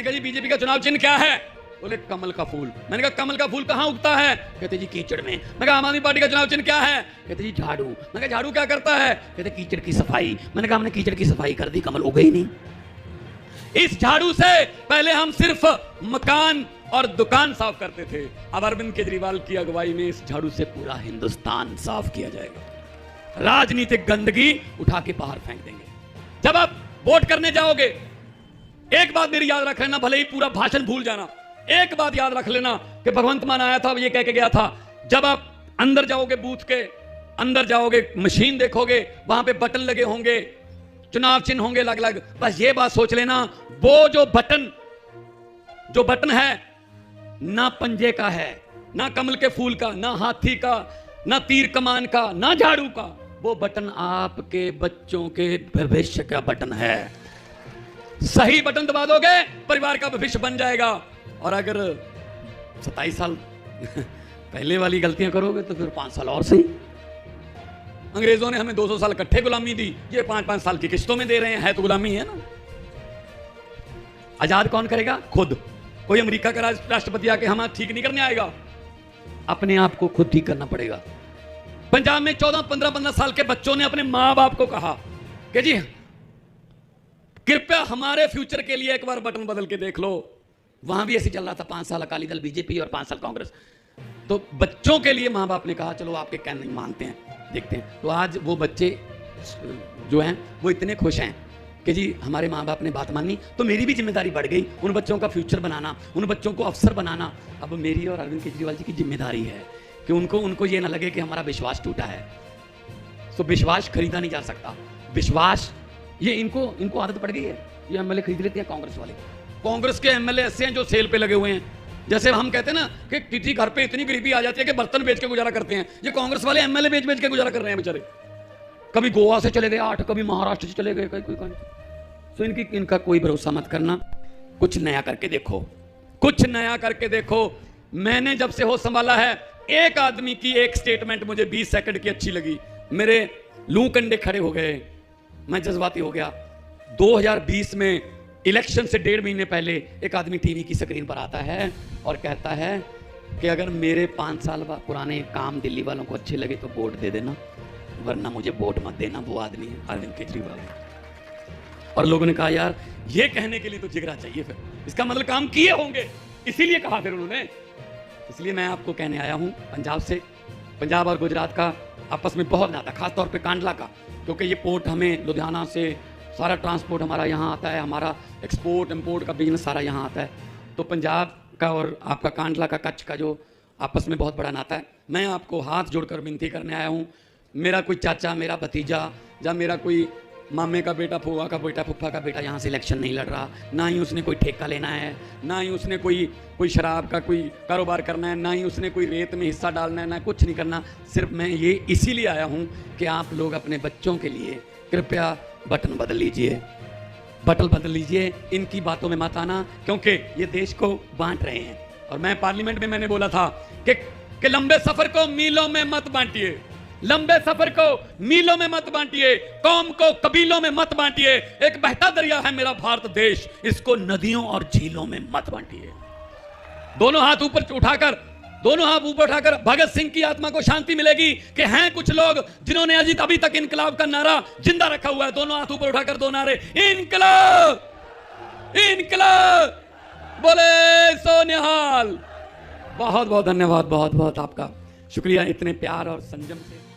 मैंने कहा जी बीजेपी का चुनाव चिन्ह क्या है? बोले कमल का फूल। मैंने कहा कमल का फूल कहाँ उगता है? कहते जी कीचड़ में। मैं कहा आम आदमी पार्टी का चुनाव चिन्ह क्या है? कहते जी झाड़ू। मैं कहा झाड़ू क्या करता है? कहते कीचड़ की सफाई। मैंने कहा हमने कीचड़ की सफाई कर दी, कमल उगे ही नहीं। इस झाड़ू से पहले हम सिर्फ मकान और दुकान साफ करते थे, अब अरविंद केजरीवाल की अगुवाई में इस झाड़ू से पूरा हिंदुस्तान साफ किया जाएगा। राजनीतिक गंदगी उठा के बाहर फेंक देंगे। जब आप वोट करने जाओगे, एक बात मेरी याद रख लेना, भले ही पूरा भाषण भूल जाना, एक बात याद रख लेना कि भगवंत मान आया था, ये कह के गया था, जब आप अंदर जाओगे, बूथ के अंदर जाओगे, मशीन देखोगे, वहां पे बटन लगे होंगे, चुनाव चिन्ह होंगे अलग अलग। बस ये बात सोच लेना, वो जो बटन है ना पंजे का है, ना कमल के फूल का, ना हाथी का, ना तीर कमान का, ना झाड़ू का, वो बटन आपके बच्चों के भविष्य का बटन है। सही बटन दबा दोगे, परिवार का भविष्य बन जाएगा। और अगर 27 साल पहले वाली गलतियां करोगे तो फिर 5 साल और सही। अंग्रेजों ने हमें 200 साल इकट्ठे गुलामी दी, ये 5-5 साल की किस्तों में दे रहे हैं, है तो गुलामी है ना। आजाद कौन करेगा? खुद। कोई अमेरिका का राष्ट्रपति आके हम ठीक नहीं करने आएगा, अपने आप को खुद ठीक करना पड़ेगा। पंजाब में 14-15 साल के बच्चों ने अपने मां बाप को कहा कि जी कृपया हमारे फ्यूचर के लिए एक बार बटन बदल के देख लो। वहां भी ऐसे चल रहा था, 5 साल अकाली दल बीजेपी और 5 साल कांग्रेस। तो बच्चों के लिए मां बाप ने कहा चलो आपके कहने मानते हैं, देखते हैं। तो आज वो बच्चे जो हैं वो इतने खुश हैं कि जी हमारे माँ बाप ने बात मानी, तो मेरी भी जिम्मेदारी बढ़ गई, उन बच्चों का फ्यूचर बनाना, उन बच्चों को अफसर बनाना। अब मेरी और अरविंद केजरीवाल जी की जिम्मेदारी है कि उनको ये ना लगे कि हमारा विश्वास टूटा है। तो विश्वास खरीदा नहीं जा सकता। विश्वास ये इनको आदत पड़ गई है, ये एमएलए खरीद लेते हैं कांग्रेस वाले। कांग्रेस के एमएलए ऐसे हैं जो सेल पे लगे हुए हैं। जैसे हम कहते हैं ना कि किसी घर पे इतनी गरीबी आ जाती है कि बर्तन बेच के गुजारा करते हैं, ये कांग्रेस वाले एमएलए बेच के गुजारा कर रहे हैं बेचारे। कभी गोवा से चले गए 8, कभी महाराष्ट्र से चले गए कोई। तो इनका कोई भरोसा मत करना। कुछ नया करके देखो, कुछ नया करके देखो। मैंने जब से होश संभाला है, एक आदमी की एक स्टेटमेंट मुझे 20 सेकंड की अच्छी लगी, मेरे लू कंडे खड़े हो गए, मैं जज्बाती हो गया। 2020 में इलेक्शन से 1.5 महीने पहले एक आदमी टीवी की स्क्रीन पर आता है और कहता है कि अगर मेरे 5 साल पुराने काम दिल्ली वालों को अच्छे लगे तो वोट दे देना, वरना मुझे वोट मत देना। वो आदमी है अरविंद केजरीवाल। और लोगों ने कहा यार ये कहने के लिए तो जिगरा चाहिए, फिर इसका मतलब काम किए होंगे, इसीलिए कहा फिर उन्होंने। इसलिए मैं आपको कहने आया हूं, पंजाब और गुजरात का आपस में बहुत नाता, खासतौर पे कांडला का, क्योंकि ये पोर्ट हमें लुधियाना से सारा ट्रांसपोर्ट हमारा यहाँ आता है, हमारा एक्सपोर्ट इंपोर्ट का बिजनेस सारा यहाँ आता है। तो पंजाब का और आपका कांडला का, कच्छ का जो आपस में बहुत बड़ा नाता है। मैं आपको हाथ जोड़कर विनती करने आया हूँ, मेरा कोई चाचा, मेरा भतीजा या मेरा कोई मामे का बेटा, फूफा का बेटा, फुफ्फा का बेटा यहाँ से इलेक्शन नहीं लड़ रहा। ना ही उसने कोई ठेका लेना है, ना ही उसने कोई शराब का कोई कारोबार करना है, ना ही उसने कोई रेत में हिस्सा डालना है, ना कुछ नहीं करना। सिर्फ मैं ये इसीलिए आया हूँ कि आप लोग अपने बच्चों के लिए कृपया बटन बदल लीजिए, बटन बदल लीजिए। इनकी बातों में मत आना, क्योंकि ये देश को बांट रहे हैं। और मैं पार्लियामेंट में मैंने बोला था कि लंबे सफर को मीलों में मत बांटिए, लंबे सफर को मीलों में मत बांटिए, कौम को कबीलों में मत बांटिए। एक बहता दरिया है मेरा भारत देश, इसको नदियों और झीलों में मत बांटिए। दोनों हाथ ऊपर उठाकर भगत सिंह की आत्मा को शांति मिलेगी कि हैं कुछ लोग जिन्होंने अभी तक इनकलाब का नारा जिंदा रखा हुआ है। दोनों हाथ ऊपर उठाकर दो नारे, इनकलाब इनकलाब, बोले सो निहाल। बहुत बहुत धन्यवाद, बहुत बहुत आपका शुक्रिया इतने प्यार और संयम से।